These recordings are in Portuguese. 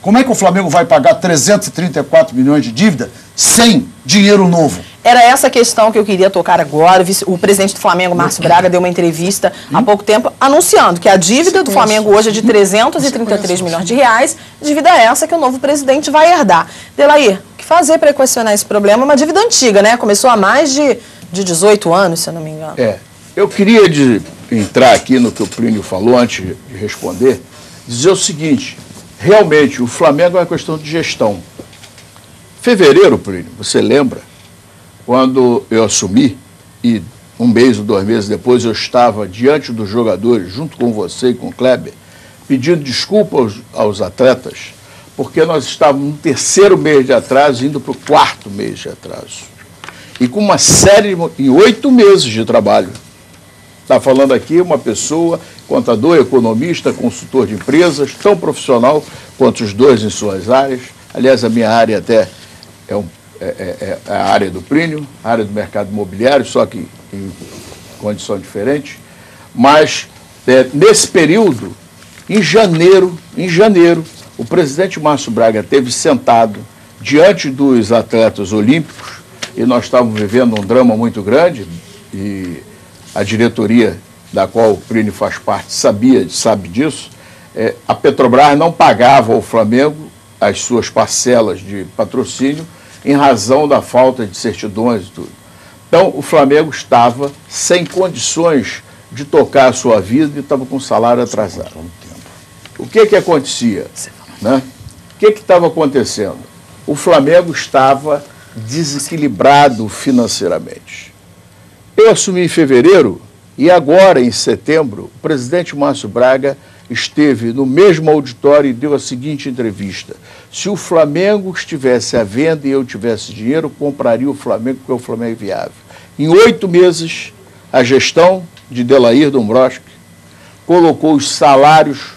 Como é que o Flamengo vai pagar 334 milhões de dívida sem dinheiro novo? Era essa questão que eu queria tocar agora. O presidente do Flamengo, Márcio Braga, deu uma entrevista há pouco tempo anunciando que a dívida do Flamengo hoje é de 333 milhões de reais, dívida essa que o novo presidente vai herdar. Delair, o que fazer para equacionar esse problema? Uma dívida antiga, né? Começou há mais de 18 anos, se eu não me engano. Eu queria entrar aqui no que o Plínio falou antes de responder, dizer o seguinte: realmente, o Flamengo é uma questão de gestão. Fevereiro, Plínio, você lembra, quando eu assumi, e um mês ou 2 meses depois eu estava diante dos jogadores, junto com você e com o Kleber, pedindo desculpa aos atletas, porque nós estávamos no 3º mês de atraso, indo para o 4º mês de atraso. E com uma série, em 8 meses de trabalho. Está falando aqui uma pessoa, contador, economista, consultor de empresas, tão profissional quanto os dois em suas áreas. Aliás, a minha área até é a área do Plínio, a área do mercado imobiliário, só que em condição diferente. Mas, nesse período, em janeiro, o presidente Márcio Braga esteve sentado diante dos atletas olímpicos, e nós estávamos vivendo um drama muito grande, e a diretoria da qual o Plínio faz parte sabe disso. A Petrobras não pagava ao Flamengo as suas parcelas de patrocínio em razão da falta de certidões e tudo. Então, o Flamengo estava sem condições de tocar a sua vida e estava com o salário atrasado. O que acontecia? Né? O que estava acontecendo? O Flamengo estava desequilibrado financeiramente. Eu assumi em fevereiro e agora, em setembro, o presidente Márcio Braga esteve no mesmo auditório e deu a seguinte entrevista: se o Flamengo estivesse à venda e eu tivesse dinheiro, eu compraria o Flamengo, porque o Flamengo é viável. Em 8 meses, a gestão de Delair Dombrowski colocou os salários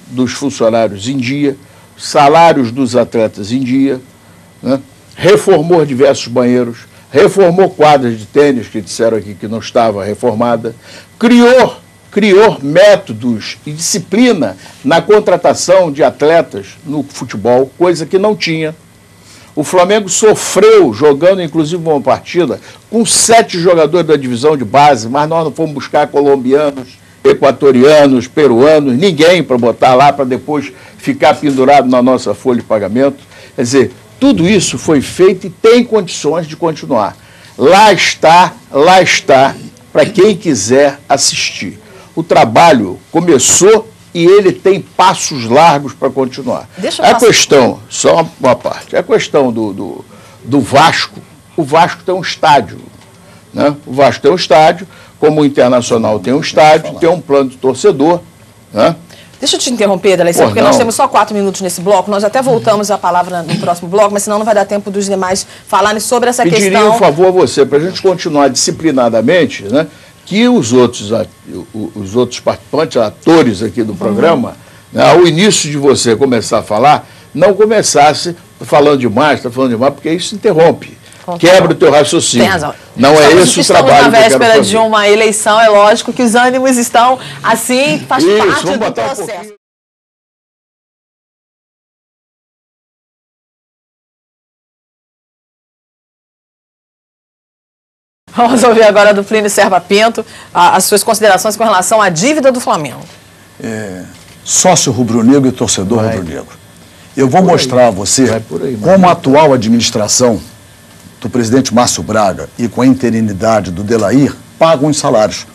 dos funcionários em dia, salários dos atletas em dia, né? Reformou diversos banheiros, reformou quadras de tênis, que disseram aqui que não estava reformada, criou métodos e disciplina na contratação de atletas no futebol, coisa que não tinha. O Flamengo sofreu jogando, inclusive, uma partida com 7 jogadores da divisão de base, mas nós não fomos buscar colombianos, equatorianos, peruanos, ninguém para botar lá para depois ficar pendurado na nossa folha de pagamento. Quer dizer, tudo isso foi feito e tem condições de continuar. Lá está, para quem quiser assistir. O trabalho começou e ele tem passos largos para continuar. A questão, só uma parte, a questão do Vasco, o Vasco tem um estádio, né? O Vasco tem um estádio, como o Internacional tem um estádio, tem um plano de torcedor, né? Deixa eu te interromper, Delair, porque nós temos só 4 minutos nesse bloco. Nós até voltamos a palavra no próximo bloco, mas senão não vai dar tempo dos demais falarem sobre essa questão. Pediria um favor a você, para a gente continuar disciplinadamente, né, que os outros participantes, atores aqui do programa, né, ao início de você começar a falar, não começasse falando demais, porque isso interrompe. Quebra o teu raciocínio. Tem razão. Não é esse o trabalho. Estamos na véspera de uma eleição, é lógico que os ânimos estão assim, faz parte do processo. Vamos ouvir agora do Plínio Serva Pinto as suas considerações com relação à dívida do Flamengo. Sócio rubro-negro e torcedor rubro-negro. Eu vou mostrar a você como a atual administração do presidente Márcio Braga e com a interinidade do Delair pagam os salários.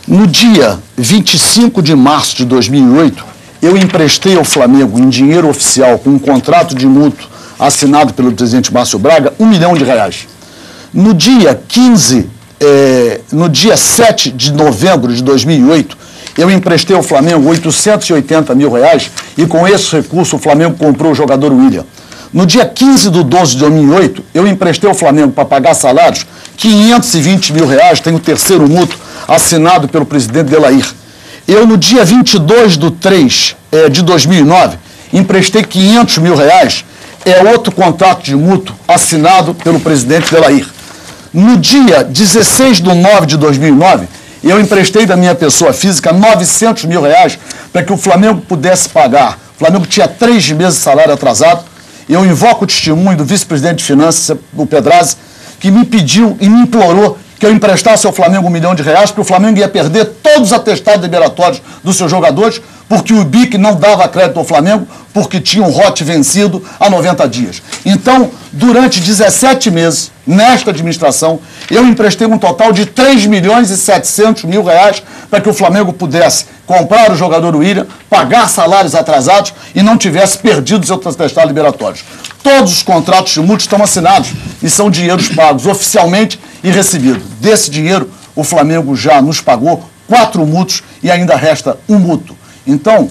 No dia 25 de março de 2008, eu emprestei ao Flamengo em dinheiro oficial, com um contrato de mútuo assinado pelo presidente Márcio Braga, R$1 milhão. No dia 7 de novembro de 2008, eu emprestei ao Flamengo R$880 mil e com esse recurso o Flamengo comprou o jogador William. No dia 15 de 12 de 2008, eu emprestei ao Flamengo para pagar salários R$520 mil, tem o terceiro mútuo assinado pelo presidente Delair. Eu, no dia 22 de 3 de 2009, emprestei R$500 mil, outro contrato de mútuo assinado pelo presidente Delair. No dia 16 de 9 de 2009, eu emprestei da minha pessoa física R$900 mil para que o Flamengo pudesse pagar. O Flamengo tinha 3 meses de salário atrasado. Eu invoco o testemunho do vice-presidente de Finanças, o Pedrazzi, que me pediu e me implorou que eu emprestasse ao Flamengo R$1 milhão, porque o Flamengo ia perder todos os atestados liberatórios dos seus jogadores, porque o BIC não dava crédito ao Flamengo, porque tinha um ROT vencido há 90 dias. Então, durante 17 meses, nesta administração, eu emprestei um total de R$3.700.000 para que o Flamengo pudesse comprar o jogador William, pagar salários atrasados e não tivesse perdido seus atestados liberatórios. Todos os contratos de multa estão assinados e são dinheiros pagos oficialmente e recebidos. Desse dinheiro, o Flamengo já nos pagou 4 mútuos e ainda resta um mútuo. Então,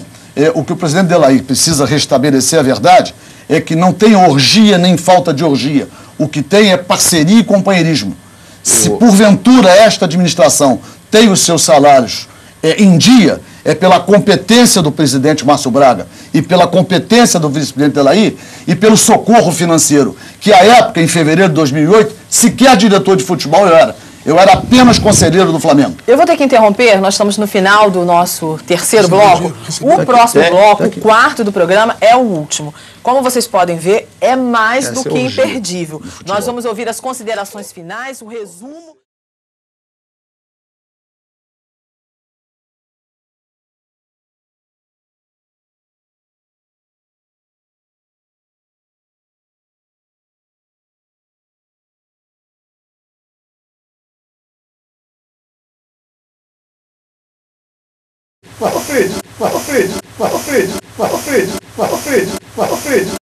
o que o presidente Delair precisa restabelecer a verdade é que não tem orgia nem falta de orgia. O que tem é parceria e companheirismo. Se porventura esta administração tem os seus salários em dia, é pela competência do presidente Márcio Braga e pela competência do vice-presidente Delair e pelo socorro financeiro, que à época, em fevereiro de 2008, sequer diretor de futebol eu era. Eu era apenas conselheiro do Flamengo. Eu vou ter que interromper, nós estamos no final do nosso terceiro bloco. O próximo bloco, o quarto do programa, é o último. Como vocês podem ver, é mais do que imperdível. Nós vamos ouvir as considerações finais, o resumo... Vai, Fred!